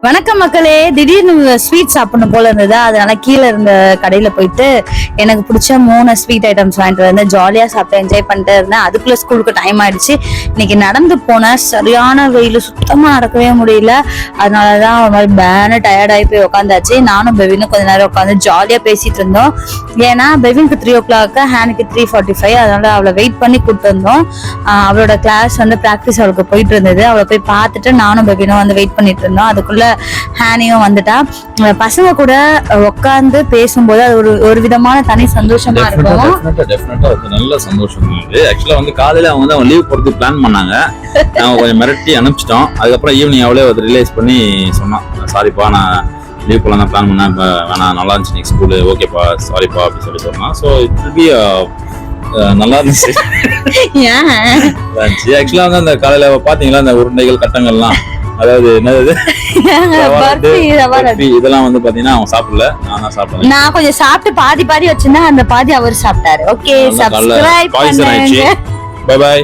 வணக்கம் மக்களே. திடீர்னு ஸ்வீட் சாப்பிடணும் போல இருந்தது. அதனால கீழே இருந்த கடையில போயிட்டு எனக்கு பிடிச்ச 3 ஸ்வீட் ஐட்டம்ஸ் வாங்கிட்டு வந்து ஜாலியா சாப்பிட்டு என்ஜாய் பண்ணிட்டு இருந்தேன். அதுக்குள்ள ஸ்கூலுக்கு டைம் ஆயிடுச்சு. இன்னைக்கு நடந்து போன சரியான வெயில், சுத்தமா நடக்கவே முடியல. அதனாலதான் ஒரு மாதிரி பேனு டயர்ட் ஆகி போய் உட்காந்தாச்சு. நானும் பெவினும் கொஞ்ச நேரம் உட்காந்து ஜாலியா பேசிட்டு இருந்தோம். ஏன்னா பெவினுக்கு 3 o'clock, ஹேனுக்கு 3:45. அதனால அவளை வெயிட் பண்ணி கூப்பிட்டு இருந்தோம். அவளோட கிளாஸ் வந்து பிராக்டிஸ் அவளுக்கு போயிட்டு இருந்தது. அவளை போய் பார்த்துட்டு நானும் பெவினும் வந்து வெயிட் பண்ணிட்டு இருந்தோம். அதுக்குள்ள ஹேனியும் வந்துட்டா. பசங்க கூட உட்கார்ந்து பேசும்போது அது ஒரு விதமான தனி சந்தோஷமா இருக்கும். நல்ல சந்தோஷம். ஆக்சுவலா வந்து காலையில அவங்க வந்து லீவ் போறதுக்கு பிளான் பண்ணாங்க. நாங்க கொஞ்சம் மிரட்டி அனுப்பிச்சிட்டோம். அதுக்கப்புறம் ஈவினிங் அவளே ரிலைஸ் பண்ணி சொன்னான், சாரிப்பா நான் லீவ் போலாம் தான் பிளான் பண்ணேன், இப்போ வேணா நல்லா இருந்துச்சு நெக்ஸ்ட் ஸ்கூலு, ஓகேப்பா சாரிப்பா அப்படின்னு சொல்லி சொன்னான். ஸோ இட் வில் பி நல்லா இருந்துச்சு. ஆக்சுவலா வந்து அந்த காலையில பாத்தீங்களா அந்த உருண்டைகள் கட்டங்கள்லாம், அதாவது என்னது இதெல்லாம் வந்து பாத்தீங்கன்னா அவன் சாப்பிடல, நான் தான் சாப்பிட்டேன். நான் கொஞ்சம் சாப்பிட்டு பாதி வச்சிருந்தேன், அந்த பாதி அவர் சாப்பிட்டாரு. ஓகே, சப்ஸ்கிரைப் பண்ணுங்க. Bye by.